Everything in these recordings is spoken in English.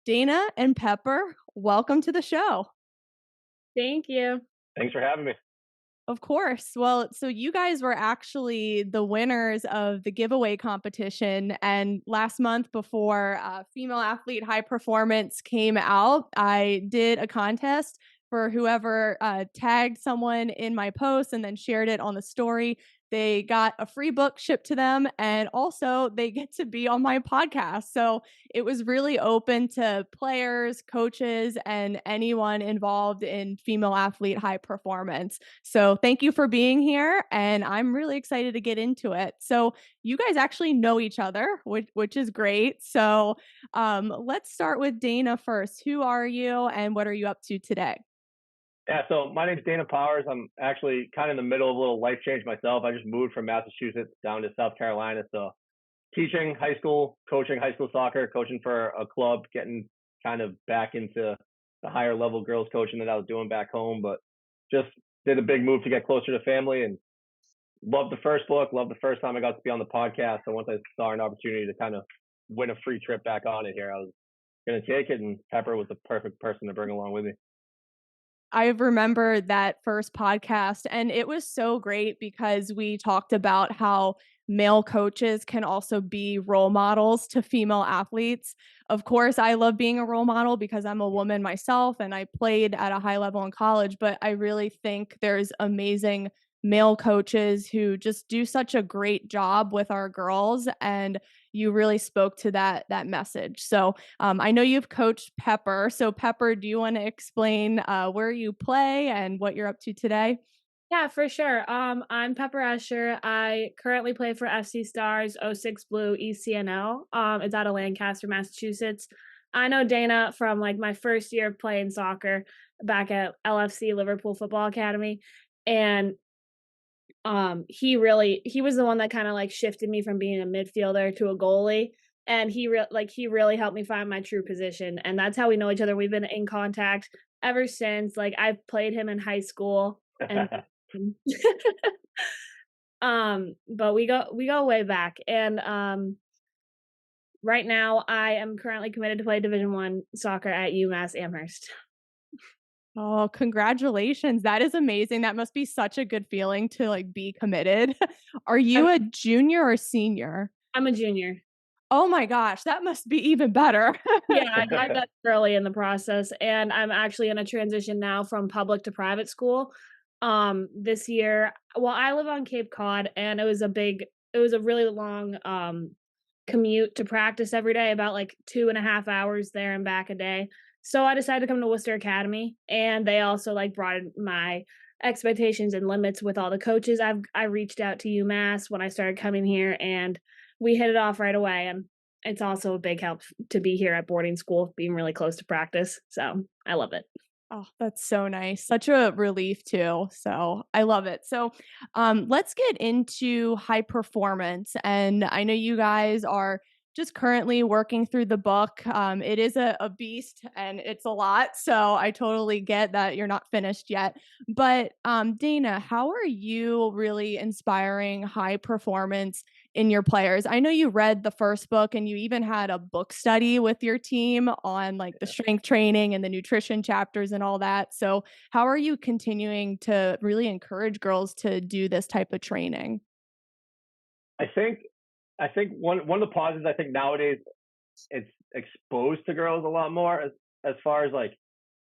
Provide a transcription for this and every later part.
Dana and Pepper, welcome to the show. Thank you. Thanks for having me. Of course. Well, so you guys were actually the winners of the giveaway competition. And last month, before Female Athlete High Performance came out, I did a contest for whoever tagged someone in my post and then shared it on the story. They got a free book shipped to them, and also they get to be on my podcast. So it was really open to players, coaches, and anyone involved in female athlete high performance. So thank you for being here, and I'm really excited to get into it. So you guys actually know each other, which is great. So let's start with Dana first. Who are you, and what are you up to today? Yeah, so my name's Dana Powers. I'm actually kind of in the middle of a little life change myself. I just moved from Massachusetts down to South Carolina. So teaching high school, coaching high school soccer, coaching for a club, getting kind of back into the higher level girls coaching that I was doing back home. But just did a big move to get closer to family and loved the first book, loved the first time I got to be on the podcast. So once I saw an opportunity to kind of win a free trip back on it here, I was going to take it. And Pepper was the perfect person to bring along with me. I remember that first podcast, and it was so great because we talked about how male coaches can also be role models to female athletes. Of course, I love being a role model because I'm a woman myself and I played at a high level in college, but I really think there's amazing male coaches who just do such a great job with our girls, and you really spoke to that message. So I know you've coached Pepper. So, Pepper, do you want to explain where you play and what you're up to today? Yeah, for sure. I'm Pepper Escher. I currently play for FC Stars '06 Blue ECNL. It's out of Lancaster, Massachusetts. I know Dana from like my first year of playing soccer back at LFC Liverpool Football Academy, and he was the one that kind of like shifted me from being a midfielder to a goalie. And he really helped me find my true position, and that's how we know each other. We've been in contact ever since. Like I've played him in high school, and but we go way back. And right now I am currently committed to play Division 1 soccer at UMass Amherst. Oh, congratulations. That is amazing. That must be such a good feeling to like be committed. Are I'm, you a junior or senior? I'm a junior. Oh my gosh, that must be even better. Yeah, I got early in the process, and I'm actually in a transition now from public to private school. This year, well, I live on Cape Cod, and it was a really long commute to practice every day, about like 2.5 hours there and back a day. So I decided to come to Worcester Academy, and they also like broadened my expectations and limits with all the coaches. I reached out to UMass when I started coming here, and we hit it off right away. And it's also a big help to be here at boarding school, being really close to practice. So I love it. Oh, that's so nice. Such a relief too. So I love it. So let's get into high performance. And I know you guys are just currently working through the book. It is a beast and it's a lot. So I totally get that you're not finished yet. But Dana, how are you really inspiring high performance in your players? I know you read the first book and you even had a book study with your team on like the strength training and the nutrition chapters and all that. So, how are you continuing to really encourage girls to do this type of training? I think one of the positives I think nowadays it's exposed to girls a lot more as far as like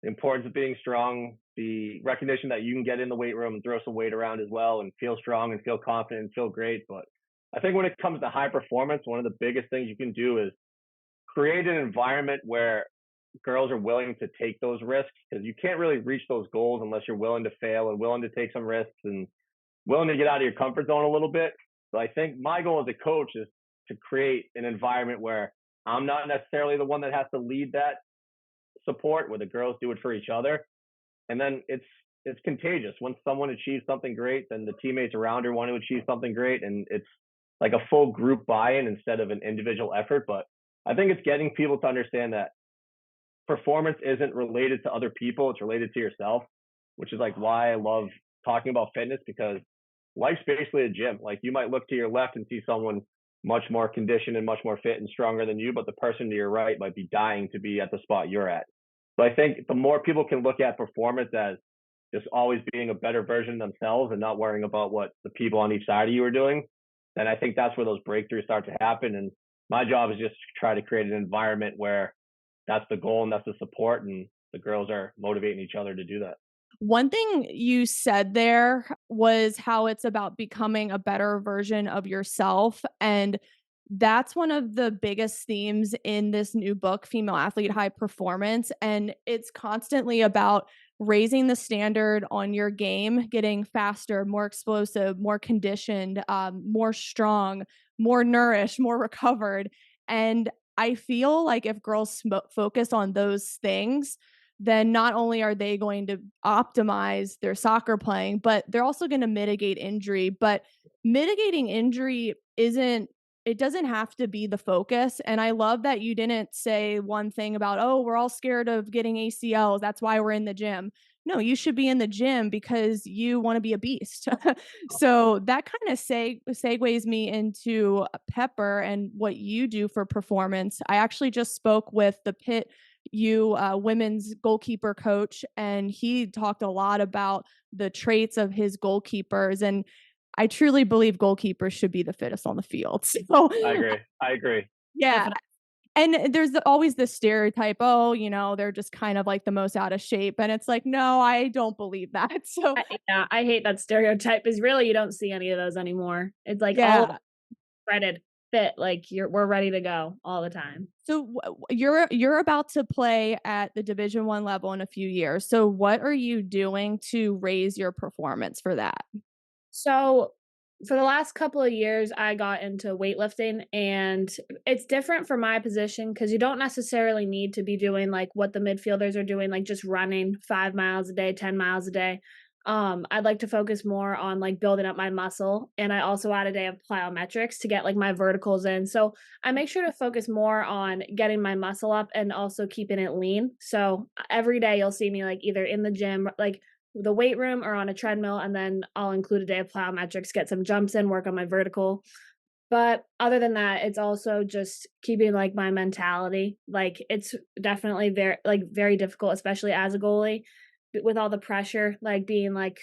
the importance of being strong, the recognition that you can get in the weight room and throw some weight around as well and feel strong and feel confident and feel great. But I think when it comes to high performance, one of the biggest things you can do is create an environment where girls are willing to take those risks, because you can't really reach those goals unless you're willing to fail and willing to take some risks and willing to get out of your comfort zone a little bit. So I think my goal as a coach is to create an environment where I'm not necessarily the one that has to lead that support, where the girls do it for each other. And then it's contagious. Once someone achieves something great, then the teammates around her want to achieve something great. And it's like a full group buy-in instead of an individual effort. But I think it's getting people to understand that performance isn't related to other people, it's related to yourself, which is like why I love talking about fitness, because life's basically a gym. Like you might look to your left and see someone much more conditioned and much more fit and stronger than you, but the person to your right might be dying to be at the spot you're at. So I think the more people can look at performance as just always being a better version of themselves and not worrying about what the people on each side of you are doing, then I think that's where those breakthroughs start to happen. And my job is just to try to create an environment where that's the goal and that's the support, and the girls are motivating each other to do that. One thing you said there was how it's about becoming a better version of yourself. And that's one of the biggest themes in this new book, Female Athlete High Performance. And it's constantly about raising the standard on your game, getting faster, more explosive, more conditioned, more strong, more nourished, more recovered. And I feel like if girls focus on those things, then not only are they going to optimize their soccer playing, but they're also going to mitigate injury. But mitigating injury it doesn't have to be the focus. And I love that you didn't say one thing about, oh, we're all scared of getting ACLs. That's why we're in the gym. No, you should be in the gym because you want to be a beast. So that kind of segues me into Pepper and what you do for performance. I actually just spoke with the Pitt U women's goalkeeper coach, and he talked a lot about the traits of his goalkeepers. And I truly believe goalkeepers should be the fittest on the field. So I agree. yeah. And there's always this stereotype, oh, they're just kind of like the most out of shape. And it's like, no, I don't believe that. So Yeah, I hate that stereotype because really you don't see any of those anymore. It's like all yeah. shredded, fit, like we're ready to go all the time. So you're about to play at the Division 1 level in a few years. So what are you doing to raise your performance for that? So for the last couple of years, I got into weightlifting, and it's different for my position because you don't necessarily need to be doing like what the midfielders are doing, like just running 5 miles a day, 10 miles a day. I'd like to focus more on like building up my muscle, and I also add a day of plyometrics to get like my verticals in. So I make sure to focus more on getting my muscle up and also keeping it lean. So every day you'll see me like either in the gym, like the weight room or on a treadmill, and then I'll include a day of plyometrics, get some jumps in, work on my vertical. But other than that, it's also just keeping like my mentality. Like it's definitely very difficult, especially as a goalie, with all the pressure, like being like,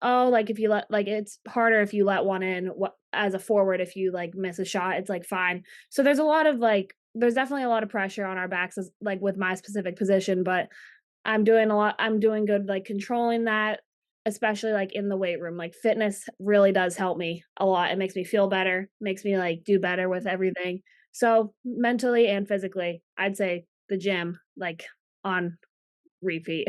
oh, like if you let like it's harder if you let one in. What as a forward, if you like miss a shot, it's like fine. So there's definitely a lot of pressure on our backs as like with my specific position, but I'm doing good, like, controlling that, especially, like, in the weight room, like, fitness really does help me a lot. It makes me feel better, makes me, like, do better with everything. So, mentally and physically, I'd say the gym, like, on repeat.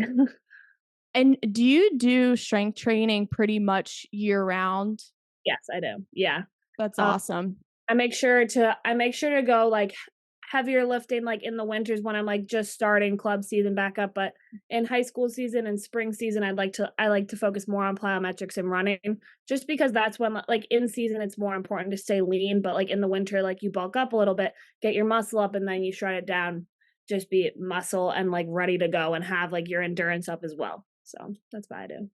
And do you do strength training pretty much year round? Yes, I do, yeah. That's Um awesome. I make sure to go, like, heavier lifting, like, in the winters when I'm, like, just starting club season back up, but in high school season and spring season, I like to focus more on plyometrics and running, just because that's when, like, in season, it's more important to stay lean, but, like, in the winter, like, you bulk up a little bit, get your muscle up, and then you shred it down, just be muscle and, like, ready to go and have, like, your endurance up as well. So, that's what I do.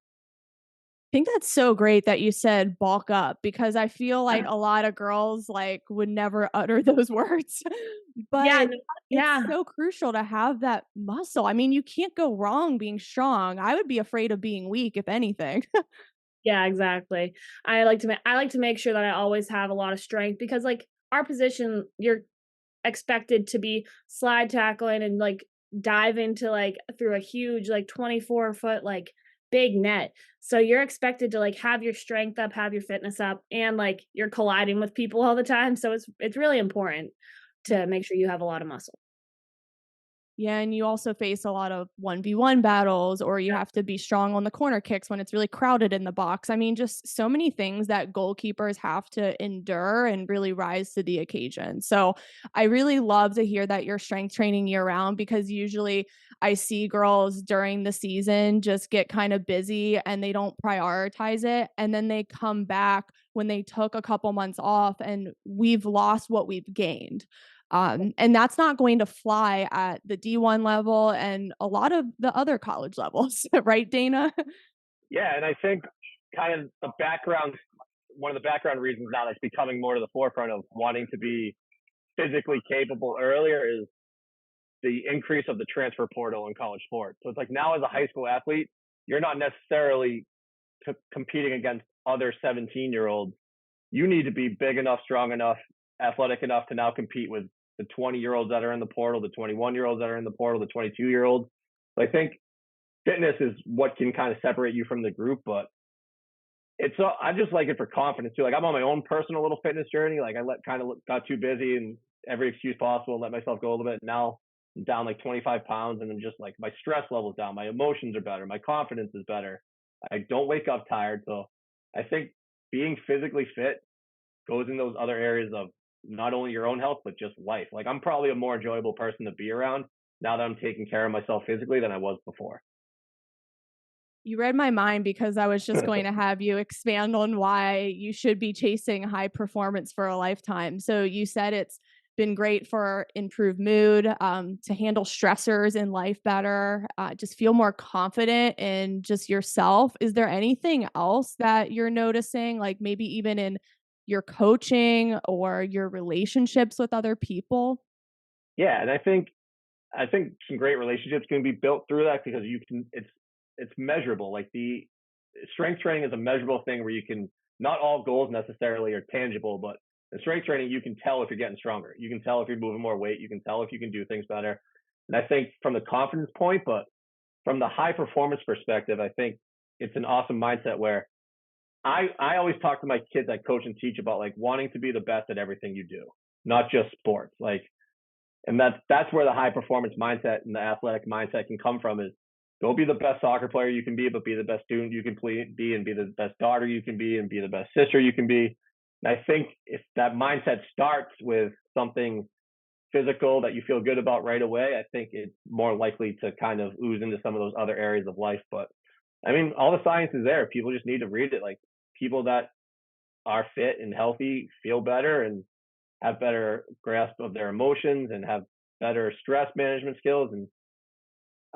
Think that's so great that you said bulk up because I feel like Uh, a lot of girls like would never utter those words. yeah, But no, it's yeah. so crucial to have that muscle. I mean, you can't go wrong being strong. I would be afraid of being weak if anything. Yeah, exactly. I like to make sure that I always have a lot of strength because, like, our position, you're expected to be slide tackling and, like, dive into, like, through a huge, like, 24-foot, like, big net. So you're expected to, like, have your strength up, have your fitness up, and, like, you're colliding with people all the time, so it's really important to make sure you have a lot of muscle. Yeah, and you also face a lot of 1v1 battles, or you Yep. have to be strong on the corner kicks when it's really crowded in the box. I mean, just so many things that goalkeepers have to endure and really rise to the occasion. So I really love to hear that you're strength training year round because usually I see girls during the season just get kind of busy and they don't prioritize it. And then they come back when they took a couple months off and we've lost what we've gained. And that's not going to fly at the D1 level and a lot of the other college levels, right, Dana? Yeah, and I think kind of the background one of the background reasons now that's becoming more to the forefront of wanting to be physically capable earlier is the increase of the transfer portal in college sports. So it's like now as a high school athlete, you're not necessarily competing against other 17-year-olds. You need to be big enough, strong enough, athletic enough to now compete with the 20-year-olds that are in the portal, the 21-year-olds that are in the portal, the 22-year-olds. So I think fitness is what can kind of separate you from the group, but I just like it for confidence too. Like I'm on my own personal little fitness journey. Like I got too busy and every excuse possible and let myself go a little bit. Now I'm down like 25 pounds and I'm just like my stress level's down. My emotions are better. My confidence is better. I don't wake up tired. So I think being physically fit goes in those other areas of not only your own health, but just life. Like I'm probably a more enjoyable person to be around now that I'm taking care of myself physically than I was before. You read my mind because I was just going to have you expand on why you should be chasing high performance for a lifetime. So you said it's been great for improved mood, to handle stressors in life better, just feel more confident in just yourself. Is there anything else that you're noticing, like maybe even in your coaching or your relationships with other people? Yeah, and I think some great relationships can be built through that because it's measurable. Like the strength training is a measurable thing where you can not all goals necessarily are tangible, but the strength training you can tell if you're getting stronger. You can tell if you're moving more weight. You can tell if you can do things better. And I think from the confidence point, but from the high performance perspective, I think it's an awesome mindset where I always talk to my kids I coach and teach about like wanting to be the best at everything you do, not just sports. Like and that's where the high performance mindset and the athletic mindset can come from is go be the best soccer player you can be, but be the best student you can be and be the best daughter you can be and be the best sister you can be. And I think if that mindset starts with something physical that you feel good about right away, I think it's more likely to kind of ooze into some of those other areas of life. But I mean, all the science is there. People just need to read it. Like people that are fit and healthy feel better and have better grasp of their emotions and have better stress management skills. And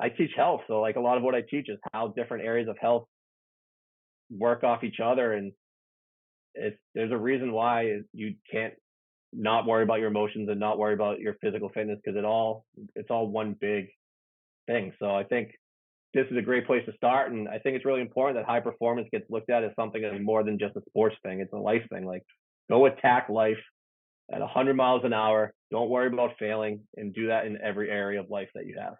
I teach health. So like a lot of what I teach is how different areas of health work off each other. And there's a reason why you can't not worry about your emotions and not worry about your physical fitness because it's all one big thing. So I think this is a great place to start. And I think it's really important that high performance gets looked at as something that's more than just a sports thing. It's a life thing. Like go attack life at 100 miles an hour. Don't worry about failing and do that in every area of life that you have.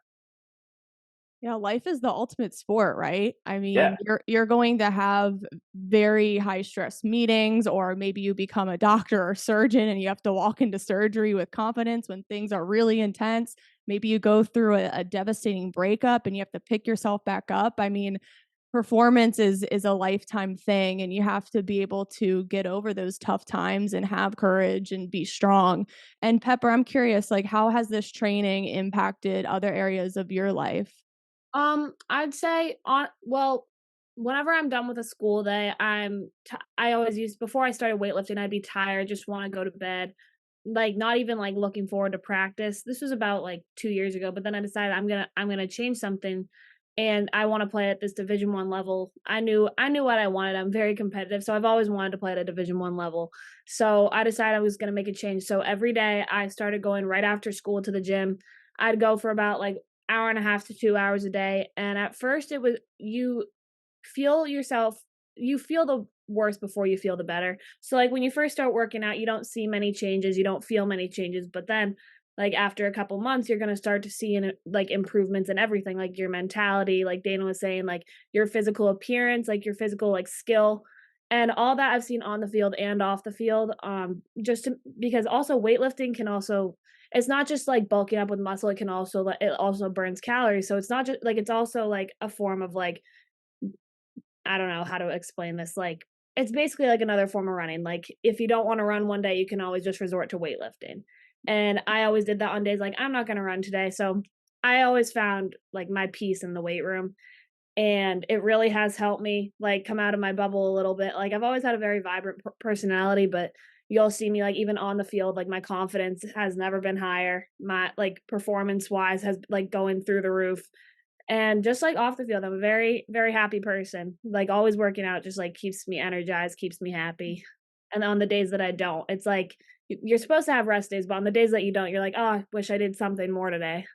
Yeah, life is the ultimate sport, right? I Yeah. mean, you're going to have very high stress meetings, or maybe you become a doctor or surgeon and you have to walk into surgery with confidence when things are really intense. Maybe you go through a devastating breakup and you have to pick yourself back up. I mean, performance is a lifetime thing, and you have to be able to get over those tough times and have courage and be strong. And Pepper, I'm curious, like how has this training impacted other areas of your life? I'd say whenever I'm done with a school day, I always used before I started weightlifting, I'd be tired, just want to go to bed, like not even like looking forward to practice. This was about like 2 years ago, but then I decided I'm gonna change something, and I want to play at this Division 1 level. I knew what I wanted. I'm very competitive, so I've always wanted to play at a Division 1 level. So I decided I was gonna make a change. So every day I started going right after school to the gym. I'd go for about like hour and a half to 2 hours a day. And at first it was feel yourself you feel the worse before you feel the better. So like when you first start working out, you don't see many changes, you don't feel many changes, but then like after a couple months you're going to start to see like improvements in everything, like your mentality, like Dana was saying, like your physical appearance, like your physical like skill, and all that I've seen on the field and off the field. Because also weightlifting can also, it's not just like bulking up with muscle, it can also it also burns calories. So it's not just like, it's also like a form of like, I don't know how to explain this. Like it's basically like another form of running. Like if you don't want to run one day, you can always just resort to weightlifting. And I always did that on days like I'm not going to run today. So I always found like my peace in the weight room, and it really has helped me like come out of my bubble a little bit. Like I've always had a very vibrant personality, but you'll see me like even on the field, like my confidence has never been higher. My like performance wise has like going through the roof. And just like off the field, I'm a very, very happy person. Like always working out just like keeps me energized, keeps me happy. And on the days that I don't, it's like you're supposed to have rest days, but on the days that you don't, you're like, oh, I wish I did something more today.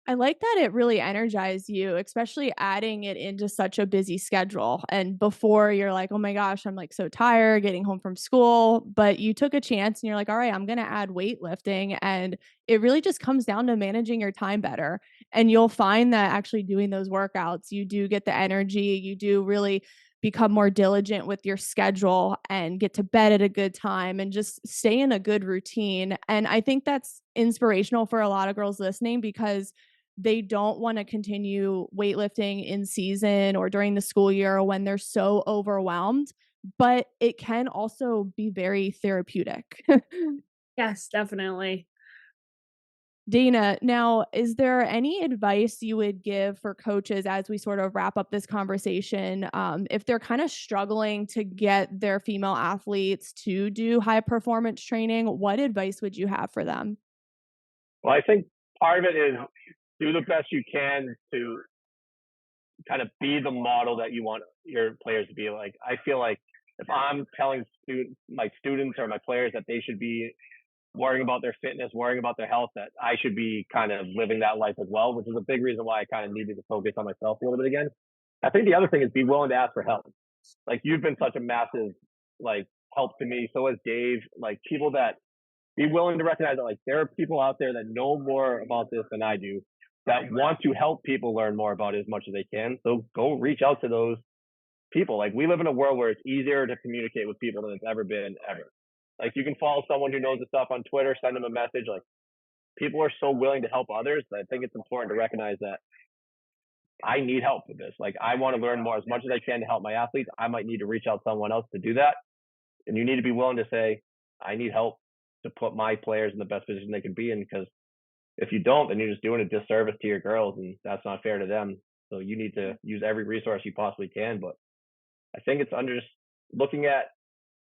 I like that it really energized you, especially adding it into such a busy schedule. And before you're like, oh my gosh, I'm like so tired getting home from school. But you took a chance and you're like, all right, I'm going to add weightlifting. And it really just comes down to managing your time better. And you'll find that actually doing those workouts, you do get the energy, you do really become more diligent with your schedule and get to bed at a good time and just stay in a good routine. And I think that's inspirational for a lot of girls listening because they don't want to continue weightlifting in season or during the school year when they're so overwhelmed, but it can also be very therapeutic. Yes, definitely. Dana, now, is there any advice you would give for coaches as we sort of wrap up this conversation? If they're kind of struggling to get their female athletes to do high performance training, what advice would you have for them? Well, I think part of it is do the best you can to kind of be the model that you want your players to be like. I feel like if I'm telling my students or my players that they should be worrying about their fitness, worrying about their health, that I should be kind of living that life as well, which is a big reason why I kind of needed to focus on myself a little bit again. I think the other thing is be willing to ask for help. Like you've been such a massive like help to me. So has Dave. Like people that be willing to recognize that like there are people out there that know more about this than I do that want to help people learn more about it as much as they can. So go reach out to those people. Like we live in a world where it's easier to communicate with people than it's ever been ever. Like you can follow someone who knows the stuff on Twitter, send them a message. Like people are so willing to help others that I think it's important to recognize that I need help with this. Like I want to learn more as much as I can to help my athletes. I might need to reach out to someone else to do that. And you need to be willing to say, I need help to put my players in the best position they can be in, because if you don't, then you're just doing a disservice to your girls, and that's not fair to them. So you need to use every resource you possibly can. But I think it's under just looking at,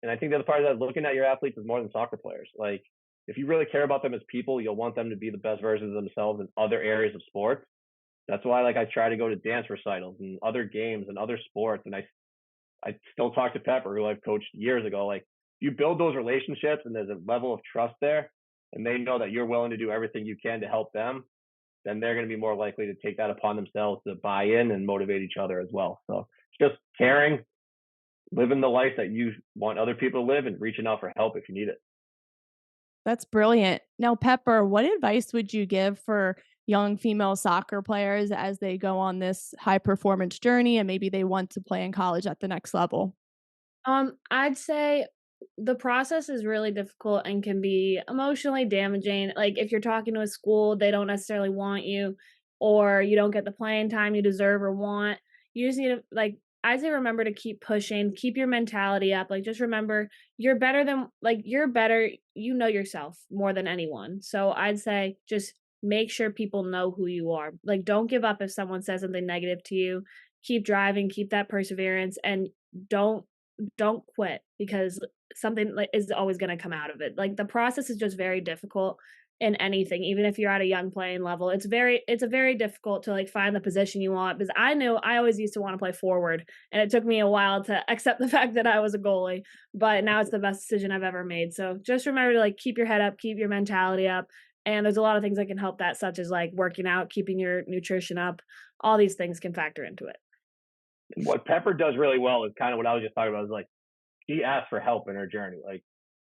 and I think the other part of that is looking at your athletes is more than soccer players. Like if you really care about them as people, you'll want them to be the best versions of themselves in other areas of sports. That's why like I try to go to dance recitals and other games and other sports. And I still talk to Pepper, who I've coached years ago. Like you build those relationships and there's a level of trust there, and they know that you're willing to do everything you can to help them, then they're going to be more likely to take that upon themselves to buy in and motivate each other as well. So it's just caring, living the life that you want other people to live, and reaching out for help if you need it. That's brilliant. Now, Pepper, what advice would you give for young female soccer players as they go on this high performance journey and maybe they want to play in college at the next level? I'd say the process is really difficult and can be emotionally damaging. Like if you're talking to a school, they don't necessarily want you, or you don't get the playing time you deserve or want. You just need to like I say remember to keep pushing, keep your mentality up. Like just remember you're better than like you're better, you know yourself more than anyone. So I'd say just make sure people know who you are. Like don't give up if someone says something negative to you. Keep driving, keep that perseverance, and don't don't quit because something like is always going to come out of it. Like the process is just very difficult in anything, even if you're at a young playing level. It's a very difficult to like find the position you want, because I know I always used to want to play forward, and it took me a while to accept the fact that I was a goalie, but now it's the best decision I've ever made. So just remember to like keep your head up, keep your mentality up. And there's a lot of things that can help that, such as like working out, keeping your nutrition up. All these things can factor into it. What Pepper does really well is kind of what I was just talking about. Is like she asked for help in her journey. Like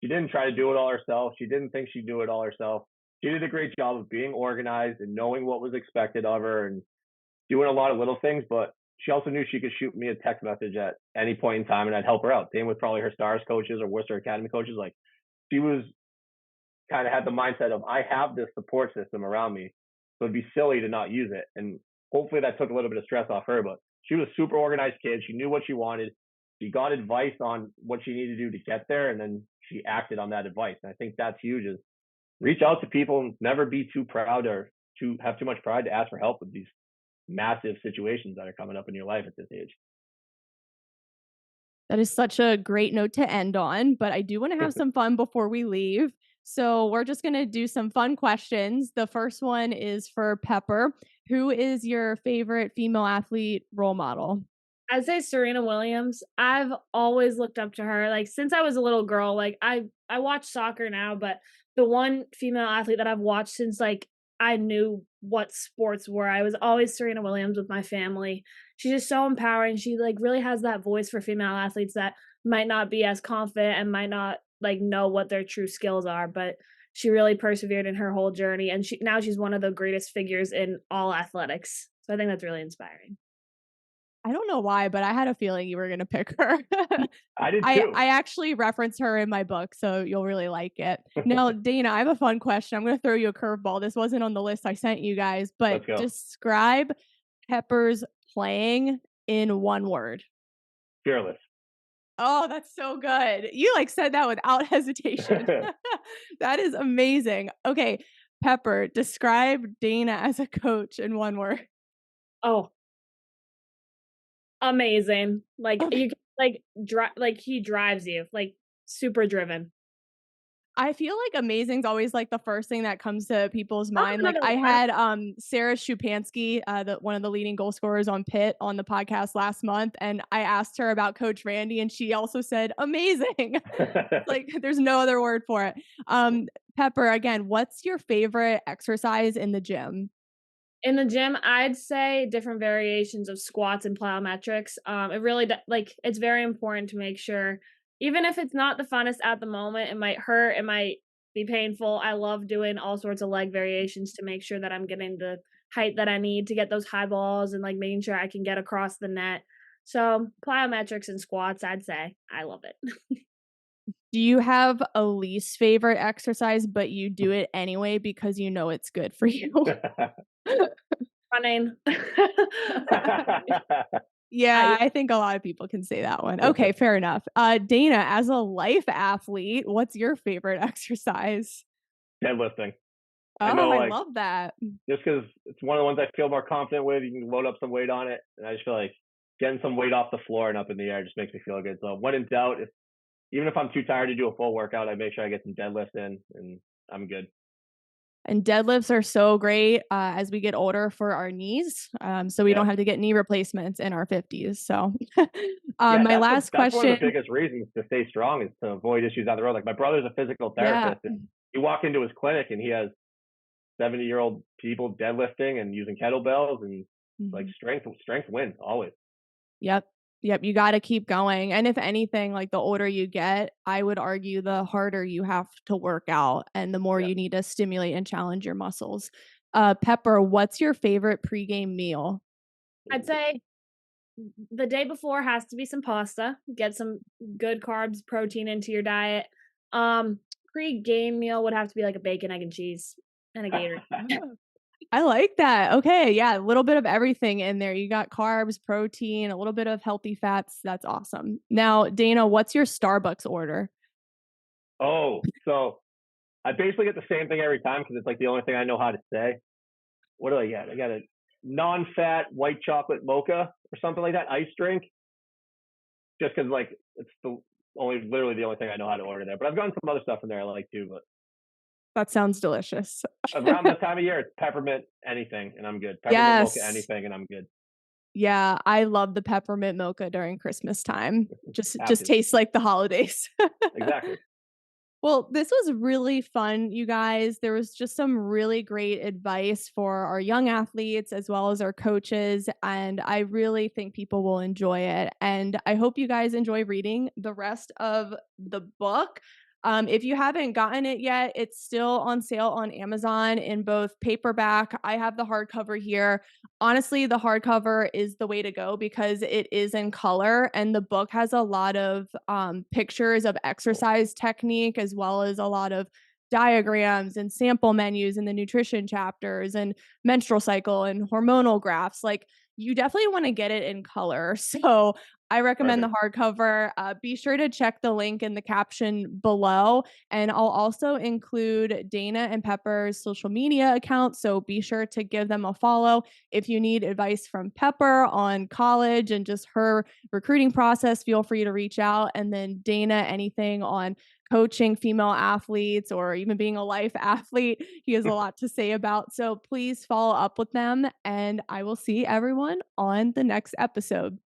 she didn't try to do it all herself. She didn't think she'd do it all herself. She did a great job of being organized and knowing what was expected of her and doing a lot of little things. But she also knew she could shoot me a text message at any point in time and I'd help her out. Same with probably her Stars coaches or Worcester Academy coaches. Like she was kind of had the mindset of I have this support system around me, so it'd be silly to not use it. And hopefully that took a little bit of stress off her. But she was a super organized kid. She knew what she wanted. She got advice on what she needed to do to get there, and then she acted on that advice. And I think that's huge: is reach out to people and never be too proud or to have too much pride to ask for help with these massive situations that are coming up in your life at this age. That is such a great note to end on, but I do want to have some fun before we leave. So we're just going to do some fun questions. The first one is for Pepper. Who is your favorite female athlete role model? I'd say Serena Williams. I've always looked up to her, like, since I was a little girl. Like, I watch soccer now, but the one female athlete that I've watched since, like, I knew what sports were, I was always Serena Williams with my family. She's just so empowering. She, like, really has that voice for female athletes that might not be as confident and might not, like, know what their true skills are, but she really persevered in her whole journey, and she's one of the greatest figures in all athletics. So I think that's really inspiring. I don't know why, but I had a feeling you were going to pick her. I did I too. I actually reference her in my book, so you'll really like it. Now, Dana, I have a fun question. I'm going to throw you a curveball. This wasn't on the list I sent you guys, but Let's go. describe Pepper's playing in one word. Fearless. Oh, that's so good. You like said that without hesitation. That is amazing. Okay, Pepper, describe Dana as a coach in one word. Oh, amazing. Like, Okay. you can, like, like, he drives you, like, super driven. I feel like amazing's always like the first thing that comes to people's Oh, mind. no, Like no, I I don't. had Sarah Shupansky, one of the leading goal scorers on Pitt, on the podcast last month, and I asked her about Coach Randy, and she also said amazing. Like there's no other word for it. Pepper, again, what's your favorite exercise in the gym? In the gym, I'd say different variations of squats and plyometrics. It really like, it's very important to make sure, even if it's not the funnest at the moment, it might hurt, it might be painful. I love doing all sorts of leg variations to make sure that I'm getting the height that I need to get those high balls and, like, making sure I can get across the net. So plyometrics and squats, I'd say I love it. Do you have a least favorite exercise, but you do it anyway because you know it's good for you? Running. Yeah, I think a lot of people can say that one. Okay, fair enough. Dana, as a life athlete, what's your favorite exercise? Deadlifting. I Oh, know, I like, love that. just because it's one of the ones I feel more confident with. You can load up some weight on it, and I just feel like getting some weight off the floor and up in the air just makes me feel good. So when in doubt, even if I'm too tired to do a full workout, I make sure I get some deadlifts in, and I'm good. And deadlifts are so great as we get older for our knees, so we Yeah, don't have to get knee replacements in our 50s. So, yeah, my last that's one of question. the biggest reasons to stay strong is to avoid issues down the road. Like my brother's a physical Yeah. therapist, and you walk into his clinic and he has 70-year-old people deadlifting and using kettlebells, and like Mhm. strength wins always. Yep. Yep. You got to keep going. And if anything, like the older you get, I would argue the harder you have to work out and the more Yeah. you need to stimulate and challenge your muscles. Pepper, what's your favorite pregame meal? I'd say the day before has to be some pasta. Get some good carbs, protein into your diet. Pre-game meal would have to be like a bacon, egg, and cheese and a gator. I like that. Okay. Yeah. A little bit of everything in there. You got carbs, protein, a little bit of healthy fats. That's awesome. Now, Dana, what's your Starbucks order? Oh, so I basically get the same thing every time because it's like the only thing I know how to say. What do I get? I got a non-fat white chocolate mocha or something like that, ice drink. Just because like it's literally the only thing I know how to order there. But I've gotten some other stuff in there I like too. But That sounds delicious. around this time of year, it's peppermint anything, and I'm good. Peppermint mocha Yes. anything, and I'm good. Yeah, I love the peppermint mocha during Christmas time. Have Just to. tastes like the holidays. Exactly. Well, this was really fun, you guys. There was just some really great advice for our young athletes as well as our coaches. And I really think people will enjoy it. And I hope you guys enjoy reading the rest of the book. If you haven't gotten it yet, it's still on sale on Amazon in both paperback. I have the hardcover here. Honestly, the hardcover is the way to go because it is in color and the book has a lot of pictures of exercise technique as well as a lot of diagrams and sample menus in the nutrition chapters and menstrual cycle and hormonal graphs. Like you definitely want to get it in color. So I recommend the Perfect. hardcover. Be sure to check the link in the caption below. And I'll also include Dana and Pepper's social media accounts. So be sure to give them a follow. If you need advice from Pepper on college and just her recruiting process, feel free to reach out. And then Dana, anything on coaching female athletes or even being a life athlete, he has a lot to say about. So please follow up with them. And I will see everyone on the next episode.